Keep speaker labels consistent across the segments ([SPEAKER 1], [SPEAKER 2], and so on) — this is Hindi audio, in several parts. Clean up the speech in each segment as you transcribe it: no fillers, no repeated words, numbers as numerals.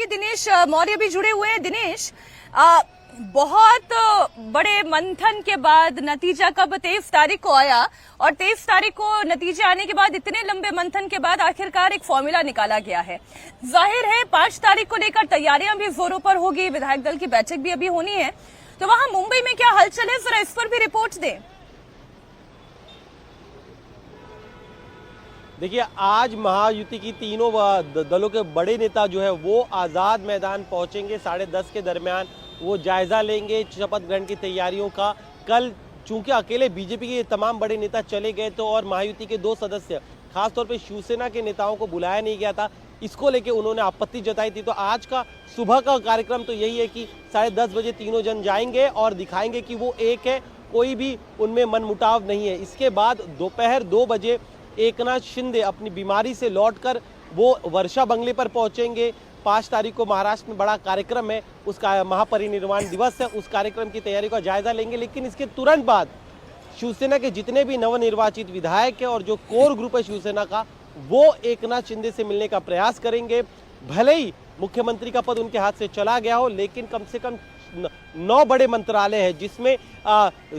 [SPEAKER 1] सहयोगी दिनेश मौर्य भी जुड़े हुए हैं। दिनेश, बहुत बड़े मंथन के बाद नतीजा कब 23 तारीख को आया और 23 तारीख को नतीजे आने के बाद इतने लंबे मंथन के बाद आखिरकार एक फॉर्मूला निकाला गया है। जाहिर है 5 तारीख को लेकर तैयारियां भी जोरों पर होगी, विधायक दल की बैठक भी अभी होनी है, तो वहां मुंबई में क्या हलचल है, जरा इस पर भी रिपोर्ट दें।
[SPEAKER 2] देखिए, आज महायुति की तीनों दलों के बड़े नेता जो है वो आज़ाद मैदान पहुंचेंगे। 10:30 के दरमियान वो जायजा लेंगे शपथ ग्रहण की तैयारियों का। कल चूंकि अकेले बीजेपी के तमाम बड़े नेता चले गए तो और महायुति के 2 सदस्य खासतौर पे शिवसेना के नेताओं को बुलाया नहीं गया था, इसको लेके उन्होंने आपत्ति जताई थी। तो आज का सुबह का कार्यक्रम तो यही है कि 10:30 बजे तीनों जन जाएंगे और दिखाएंगे कि वो एक है, कोई भी उनमें मनमुटाव नहीं है। इसके बाद दोपहर 2 बजे एकनाथ शिंदे अपनी बीमारी से लौटकर वो वर्षा बंगले पर पहुंचेंगे। 5 तारीख को महाराष्ट्र में बड़ा कार्यक्रम है, उसका महापरिनिर्वाण दिवस है, उस कार्यक्रम की तैयारी का जायजा लेंगे। लेकिन इसके तुरंत बाद शिवसेना के जितने भी नवनिर्वाचित विधायक हैं और जो कोर ग्रुप है शिवसेना का, वो एकनाथ शिंदे से मिलने का प्रयास करेंगे। भले ही मुख्यमंत्री का पद उनके हाथ से चला गया हो, लेकिन कम से कम 9 बड़े मंत्रालय हैं, जिसमें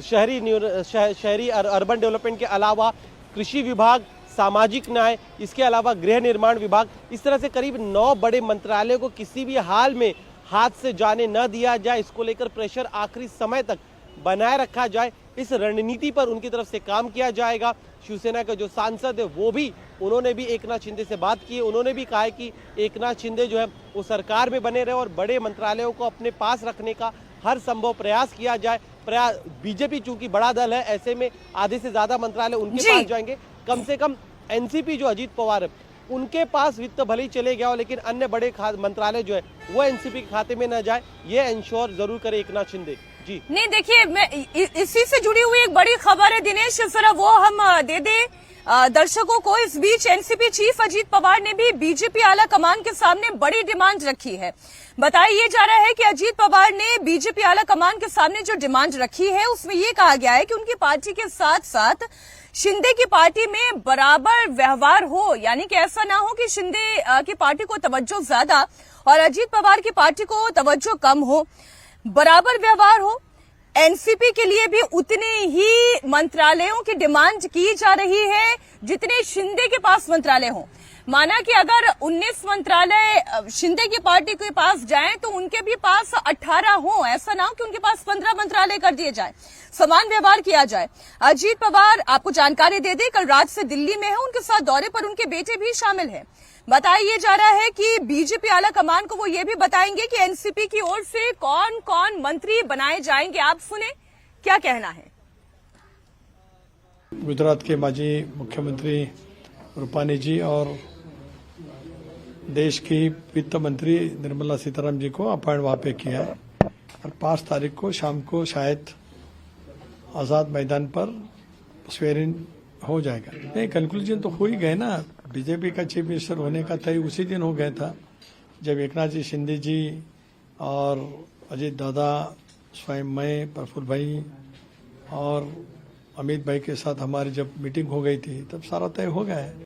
[SPEAKER 2] शहरी अर्बन डेवलपमेंट के अलावा कृषि विभाग, सामाजिक न्याय, इसके अलावा गृह निर्माण विभाग, इस तरह से करीब 9 बड़े मंत्रालयों को किसी भी हाल में हाथ से जाने न दिया जाए, इसको लेकर प्रेशर आखिरी समय तक बनाए रखा जाए, इस रणनीति पर उनकी तरफ से काम किया जाएगा। शिवसेना के जो सांसद है वो भी, उन्होंने भी एकनाथ शिंदे से बात की है। उन्होंने भी कहा है कि एकनाथ शिंदे जो है वो सरकार में बने रहे और बड़े मंत्रालयों को अपने पास रखने का हर संभव प्रयास किया जाए। बीजेपी चूंकि बड़ा दल है, ऐसे में आधे से ज्यादा मंत्रालय उनके पास जाएंगे। कम से कम एनसीपी जो अजीत पवार है उनके पास वित्त भले ही चले गया हो, लेकिन अन्य बड़े मंत्रालय जो है वो एनसीपी के खाते में न जाए, ये इंश्योर जरूर करे एकनाथ शिंदे जी।
[SPEAKER 1] नहीं, देखिए, मैं इसी से जुड़ी हुई एक बड़ी खबर है दिनेश, जरा वो हम दे दे दर्शकों को। इस बीच एनसीपी चीफ अजीत पवार ने भी बीजेपी आला कमान के सामने बड़ी डिमांड रखी है। बताया ये जा रहा है कि अजीत पवार ने बीजेपी आला कमान के सामने जो डिमांड रखी है उसमें ये कहा गया है कि उनकी पार्टी के साथ साथ शिंदे की पार्टी में बराबर व्यवहार हो, यानी कि ऐसा ना हो कि शिंदे की पार्टी को तवज्जो ज्यादा और अजीत पवार की पार्टी को तवज्जो कम हो, बराबर व्यवहार हो। एनसीपी के लिए भी उतने ही मंत्रालयों की डिमांड की जा रही है जितने शिंदे के पास मंत्रालय हो। माना कि अगर 19 मंत्रालय शिंदे की पार्टी के पास जाएं तो उनके भी पास 18 हो, ऐसा ना हो कि उनके पास 15 मंत्रालय कर दिए जाए, समान व्यवहार किया जाए। अजीत पवार, आपको जानकारी दे दे, कल रात से दिल्ली में है, उनके साथ दौरे पर उनके बेटे भी शामिल है। बताया ये जा रहा है कि बीजेपी आला कमान को वो ये भी बताएंगे कि एनसीपी की ओर से कौन कौन मंत्री बनाए जाएंगे। आप सुने क्या कहना है।
[SPEAKER 3] गुजरात के माजी मुख्यमंत्री रूपानी जी और देश की वित्त मंत्री निर्मला सीतारामन जी को अपॉइंट वहां पे किया है और 5 तारीख को शाम को शायद आजाद मैदान पर स्वेरिंग हो जाएगा। नहीं, कंक्लूजन तो हो ही गए ना। बीजेपी का चीफ मिनिस्टर होने का तय उसी दिन हो गया था जब एकनाथ जी शिंदे जी और अजीत दादा, स्वयं मैं, प्रफुल्ल भाई और अमित भाई के साथ हमारी जब मीटिंग हो गई थी तब सारा तय हो गया है।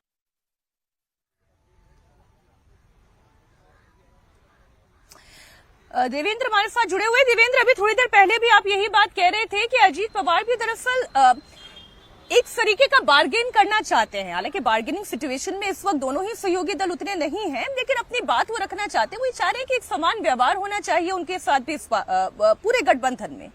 [SPEAKER 1] देवेंद्र हमारे साथ जुड़े हुए। देवेंद्र, अभी थोड़ी देर पहले भी आप यही बात कह रहे थे कि अजीत पवार भी दरअसल एक तरीके का बार्गेन करना चाहते हैं। हालांकि बार्गेनिंग सिचुएशन में इस वक्त दोनों ही सहयोगी दल उतने नहीं हैं, लेकिन अपनी बात वो रखना चाहते हैं। वो चाह रहे हैं कि एक समान व्यवहार होना चाहिए उनके साथ भी इस पूरे गठबंधन में।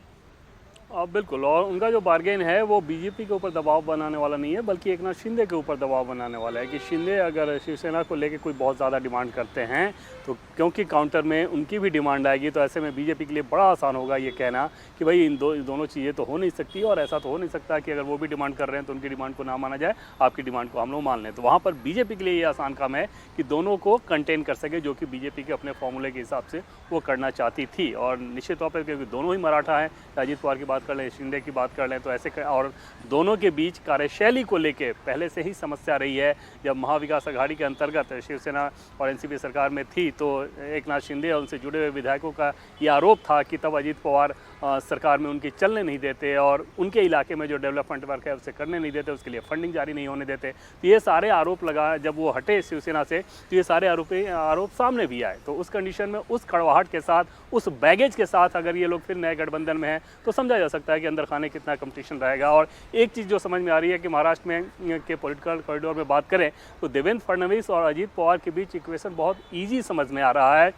[SPEAKER 4] बिल्कुल, और उनका जो बार्गेन है वो बीजेपी के ऊपर दबाव बनाने वाला नहीं है, बल्कि एकनाथ शिंदे के ऊपर दबाव बनाने वाला है कि शिंदे अगर शिवसेना को लेकर कोई बहुत ज़्यादा डिमांड करते हैं तो क्योंकि काउंटर में उनकी भी डिमांड आएगी, तो ऐसे में बीजेपी के लिए बड़ा आसान होगा ये कहना कि भाई इन दोनों चीज़ें तो हो नहीं सकती और ऐसा तो हो नहीं सकता कि अगर वो भी डिमांड कर रहे हैं तो उनकी डिमांड को ना माना जाए, आपकी डिमांड को हम लोग मान लें। तो वहाँ पर बीजेपी के लिए ये आसान काम है कि दोनों को कंटेन कर सके, जो कि बीजेपी के अपने फॉर्मूले के हिसाब से वो करना चाहती थी। और निश्चित तौर पर क्योंकि दोनों ही मराठा हैं, अजीत पवार की बात बात कर लें, शिंदे की बात कर लें, तो और दोनों के बीच कार्यशैली को लेके पहले से ही समस्या रही है। जब महाविकास आघाड़ी के अंतर्गत शिवसेना और एनसीपी सरकार में थी तो एकनाथ शिंदे और उनसे जुड़े हुए विधायकों का ये आरोप था कि तब अजीत पवार सरकार में उनकी चलने नहीं देते और उनके इलाके में जो डेवलपमेंट वर्क है उसे करने नहीं देते, उसके लिए फंडिंग जारी नहीं होने देते। तो ये सारे आरोप लगा, जब वो हटे शिवसेना से तो ये सारे आरोप सामने भी आए। तो उस कंडीशन में, उस कड़वाहट के साथ, उस बैगेज के साथ अगर ये लोग फिर नए गठबंधन में हैं तो समझा जा सकता है कि अंदर खाने कितना कंपटीशन रहेगा। और एक चीज़ जो समझ में आ रही है कि महाराष्ट्र में के पॉलिटिकल कॉरिडोर में बात करें तो देवेंद्र फडणवीस और अजीत पवार के बीच इक्वेशन बहुत ईजी समझ में आ रहा है।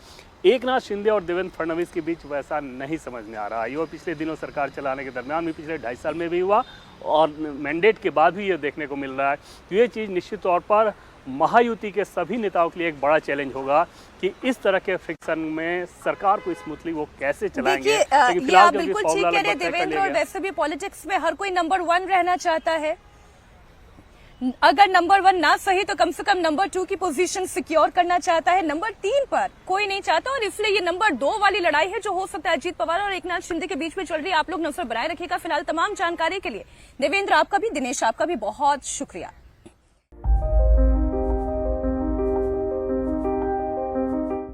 [SPEAKER 4] एकनाथ शिंदे और देवेंद्र फडणवीस के बीच वैसा नहीं समझ में आ रहा है। ये पिछले दिनों सरकार चलाने के दरमियान भी, पिछले 2.5 साल में भी हुआ और मैंडेट के बाद भी ये देखने को मिल रहा है। तो ये चीज़ निश्चित तौर पर महायुति के सभी नेताओं के लिए एक बड़ा चैलेंज होगा कि इस तरह के फ्रिक्शन में सरकार को स्मूथली वो कैसे चलाएंगे।
[SPEAKER 1] ये आप बिल्कुल ठीक कह रहे हैं देवेंद्र, और वैसे भी पॉलिटिक्स में हर कोई नंबर 1 रहना चाहता है। अगर नंबर 1 ना सही तो कम से कम नंबर 2 की पोजीशन सिक्योर करना चाहता है। नंबर 3 पर कोई नहीं चाहता, और इसलिए ये नंबर 2 वाली लड़ाई है जो हो सकता है अजीत पवार और एकनाथ शिंदे के बीच में चल रही है। आप लोग नजर बनाए रखिएगा। फिलहाल तमाम जानकारी के लिए देवेंद्र आपका भी, दिनेश आपका भी बहुत शुक्रिया।